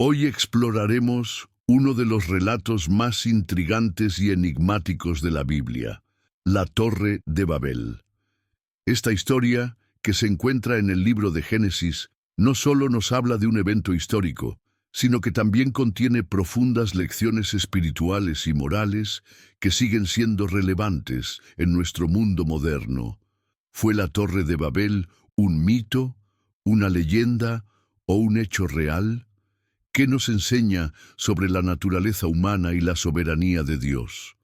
Hoy exploraremos uno de los relatos más intrigantes y enigmáticos de la Biblia, la Torre de Babel. Esta historia, que se encuentra en el libro de Génesis, no solo nos habla de un evento histórico, sino que también contiene profundas lecciones espirituales y morales que siguen siendo relevantes en nuestro mundo moderno. ¿Fue la Torre de Babel un mito, una leyenda o un hecho real? ¿Qué nos enseña sobre la naturaleza humana y la soberanía de Dios?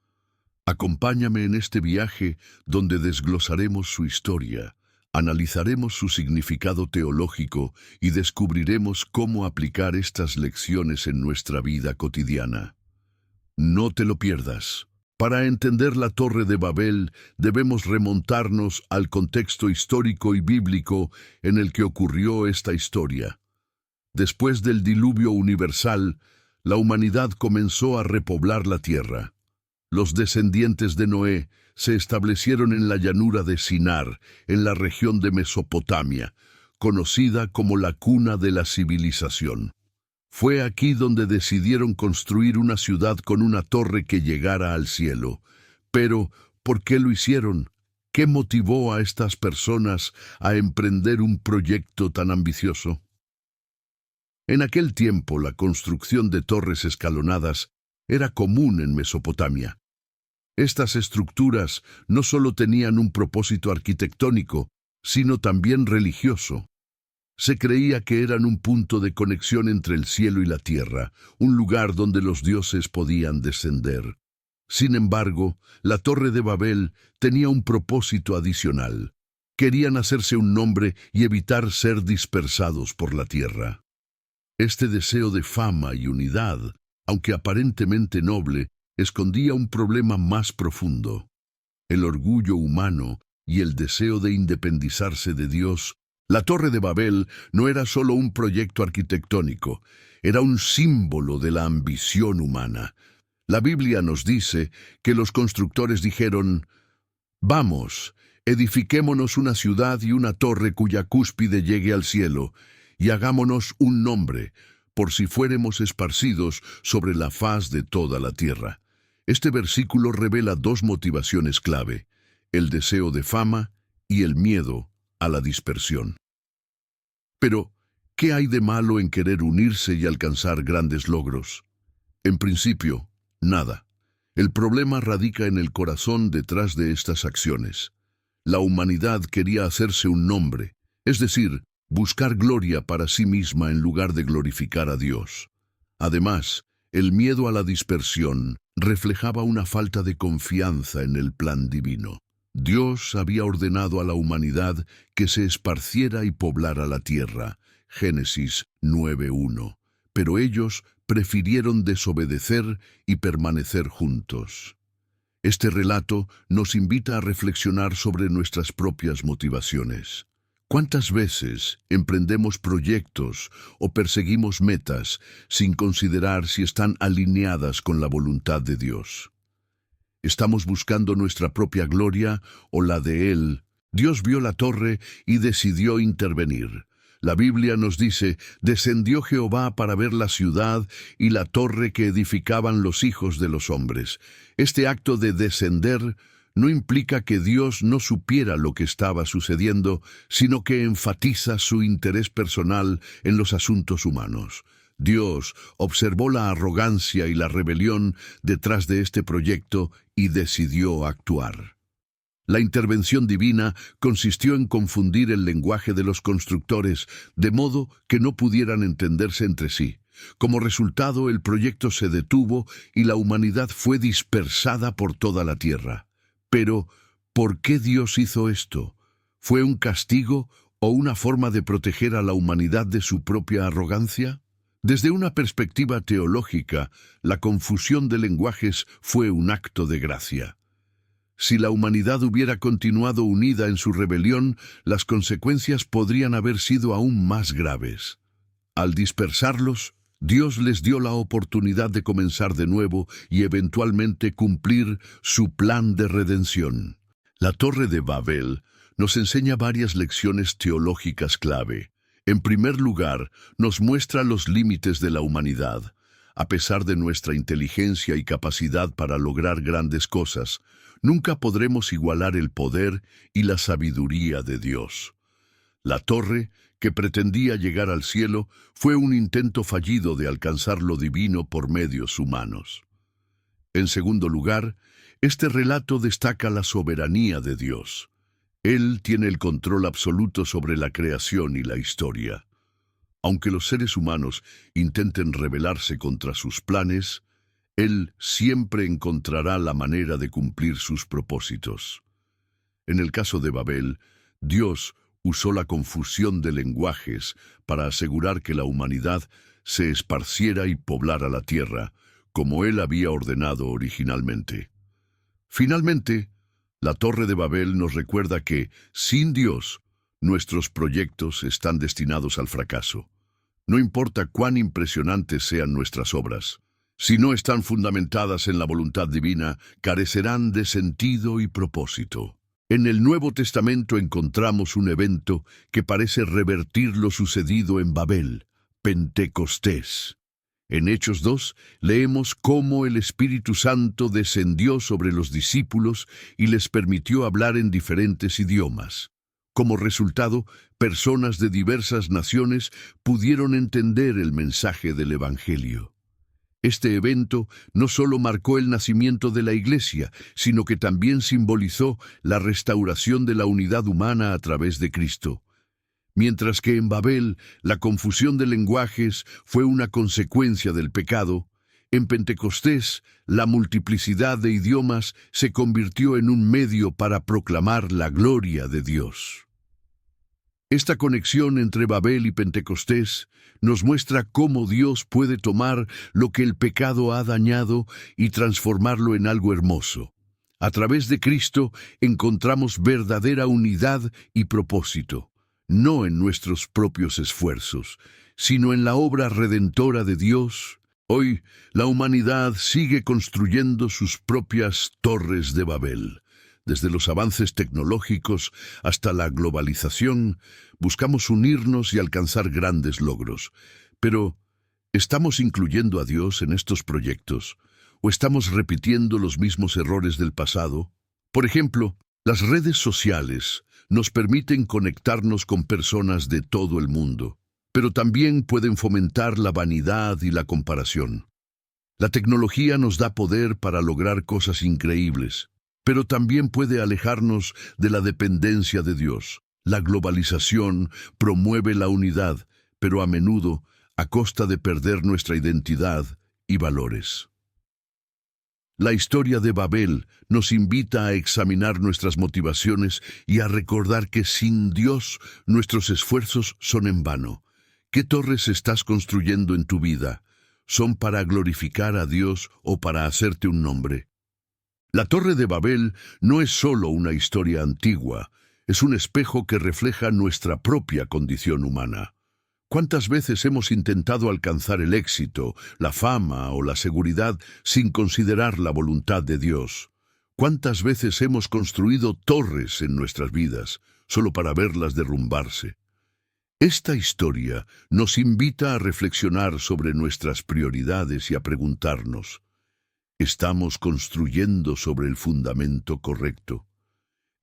Acompáñame en este viaje donde desglosaremos su historia, analizaremos su significado teológico y descubriremos cómo aplicar estas lecciones en nuestra vida cotidiana. No te lo pierdas. Para entender la Torre de Babel, debemos remontarnos al contexto histórico y bíblico en el que ocurrió esta historia. Después del diluvio universal, la humanidad comenzó a repoblar la tierra. Los descendientes de Noé se establecieron en la llanura de Sinar, en la región de Mesopotamia, conocida como la cuna de la civilización. Fue aquí donde decidieron construir una ciudad con una torre que llegara al cielo. Pero, ¿por qué lo hicieron? ¿Qué motivó a estas personas a emprender un proyecto tan ambicioso? En aquel tiempo, la construcción de torres escalonadas era común en Mesopotamia. Estas estructuras no solo tenían un propósito arquitectónico, sino también religioso. Se creía que eran un punto de conexión entre el cielo y la tierra, un lugar donde los dioses podían descender. Sin embargo, la Torre de Babel tenía un propósito adicional. Querían hacerse un nombre y evitar ser dispersados por la tierra. Este deseo de fama y unidad, aunque aparentemente noble, escondía un problema más profundo. El orgullo humano y el deseo de independizarse de Dios. La Torre de Babel no era solo un proyecto arquitectónico, era un símbolo de la ambición humana. La Biblia nos dice que los constructores dijeron: «Vamos, edifiquémonos una ciudad y una torre cuya cúspide llegue al cielo, y hagámonos un nombre, por si fuéremos esparcidos sobre la faz de toda la tierra». Este versículo revela dos motivaciones clave: el deseo de fama y el miedo a la dispersión. Pero, ¿qué hay de malo en querer unirse y alcanzar grandes logros? En principio, nada. El problema radica en el corazón detrás de estas acciones. La humanidad quería hacerse un nombre, es decir, buscar gloria para sí misma en lugar de glorificar a Dios. Además, el miedo a la dispersión reflejaba una falta de confianza en el plan divino. Dios había ordenado a la humanidad que se esparciera y poblara la tierra, Génesis 9:1, pero ellos prefirieron desobedecer y permanecer juntos. Este relato nos invita a reflexionar sobre nuestras propias motivaciones. ¿Cuántas veces emprendemos proyectos o perseguimos metas sin considerar si están alineadas con la voluntad de Dios? ¿Estamos buscando nuestra propia gloria o la de Él? Dios vio la torre y decidió intervenir. La Biblia nos dice: «Descendió Jehová para ver la ciudad y la torre que edificaban los hijos de los hombres». Este acto de descender no implica que Dios no supiera lo que estaba sucediendo, sino que enfatiza su interés personal en los asuntos humanos. Dios observó la arrogancia y la rebelión detrás de este proyecto y decidió actuar. La intervención divina consistió en confundir el lenguaje de los constructores, de modo que no pudieran entenderse entre sí. Como resultado, el proyecto se detuvo y la humanidad fue dispersada por toda la tierra. Pero, ¿por qué Dios hizo esto? ¿Fue un castigo o una forma de proteger a la humanidad de su propia arrogancia? Desde una perspectiva teológica, la confusión de lenguajes fue un acto de gracia. Si la humanidad hubiera continuado unida en su rebelión, las consecuencias podrían haber sido aún más graves. Al dispersarlos, Dios les dio la oportunidad de comenzar de nuevo y eventualmente cumplir su plan de redención. La Torre de Babel nos enseña varias lecciones teológicas clave. En primer lugar, nos muestra los límites de la humanidad. A pesar de nuestra inteligencia y capacidad para lograr grandes cosas, nunca podremos igualar el poder y la sabiduría de Dios. La torre, que pretendía llegar al cielo, fue un intento fallido de alcanzar lo divino por medios humanos. En segundo lugar, este relato destaca la soberanía de Dios. Él tiene el control absoluto sobre la creación y la historia. Aunque los seres humanos intenten rebelarse contra sus planes, Él siempre encontrará la manera de cumplir sus propósitos. En el caso de Babel, Dios usó la confusión de lenguajes para asegurar que la humanidad se esparciera y poblara la tierra, como Él había ordenado originalmente. Finalmente, la Torre de Babel nos recuerda que, sin Dios, nuestros proyectos están destinados al fracaso. No importa cuán impresionantes sean nuestras obras, si no están fundamentadas en la voluntad divina, carecerán de sentido y propósito. En el Nuevo Testamento encontramos un evento que parece revertir lo sucedido en Babel, Pentecostés. En Hechos 2 leemos cómo el Espíritu Santo descendió sobre los discípulos y les permitió hablar en diferentes idiomas. Como resultado, personas de diversas naciones pudieron entender el mensaje del Evangelio. Este evento no solo marcó el nacimiento de la Iglesia, sino que también simbolizó la restauración de la unidad humana a través de Cristo. Mientras que en Babel la confusión de lenguajes fue una consecuencia del pecado, en Pentecostés la multiplicidad de idiomas se convirtió en un medio para proclamar la gloria de Dios. Esta conexión entre Babel y Pentecostés nos muestra cómo Dios puede tomar lo que el pecado ha dañado y transformarlo en algo hermoso. A través de Cristo encontramos verdadera unidad y propósito, no en nuestros propios esfuerzos, sino en la obra redentora de Dios. Hoy, la humanidad sigue construyendo sus propias torres de Babel. Desde los avances tecnológicos hasta la globalización, buscamos unirnos y alcanzar grandes logros. Pero, ¿estamos incluyendo a Dios en estos proyectos? ¿O estamos repitiendo los mismos errores del pasado? Por ejemplo, las redes sociales nos permiten conectarnos con personas de todo el mundo, pero también pueden fomentar la vanidad y la comparación. La tecnología nos da poder para lograr cosas increíbles, pero también puede alejarnos de la dependencia de Dios. La globalización promueve la unidad, pero a menudo a costa de perder nuestra identidad y valores. La historia de Babel nos invita a examinar nuestras motivaciones y a recordar que sin Dios nuestros esfuerzos son en vano. ¿Qué torres estás construyendo en tu vida? ¿Son para glorificar a Dios o para hacerte un nombre? La Torre de Babel no es solo una historia antigua, es un espejo que refleja nuestra propia condición humana. ¿Cuántas veces hemos intentado alcanzar el éxito, la fama o la seguridad sin considerar la voluntad de Dios? ¿Cuántas veces hemos construido torres en nuestras vidas solo para verlas derrumbarse? Esta historia nos invita a reflexionar sobre nuestras prioridades y a preguntarnos, ¿estamos construyendo sobre el fundamento correcto?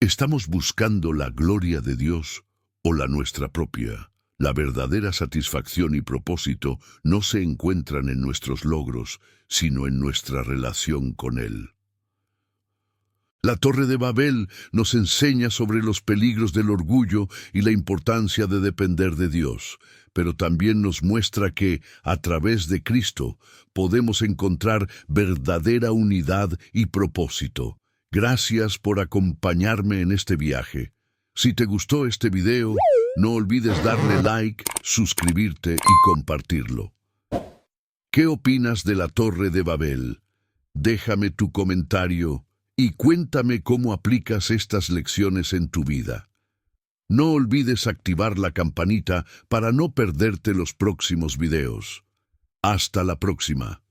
¿Estamos buscando la gloria de Dios o la nuestra propia? La verdadera satisfacción y propósito no se encuentran en nuestros logros, sino en nuestra relación con Él. La Torre de Babel nos enseña sobre los peligros del orgullo y la importancia de depender de Dios, pero también nos muestra que, a través de Cristo, podemos encontrar verdadera unidad y propósito. Gracias por acompañarme en este viaje. Si te gustó este video, no olvides darle like, suscribirte y compartirlo. ¿Qué opinas de la Torre de Babel? Déjame tu comentario y cuéntame cómo aplicas estas lecciones en tu vida. No olvides activar la campanita para no perderte los próximos videos. Hasta la próxima.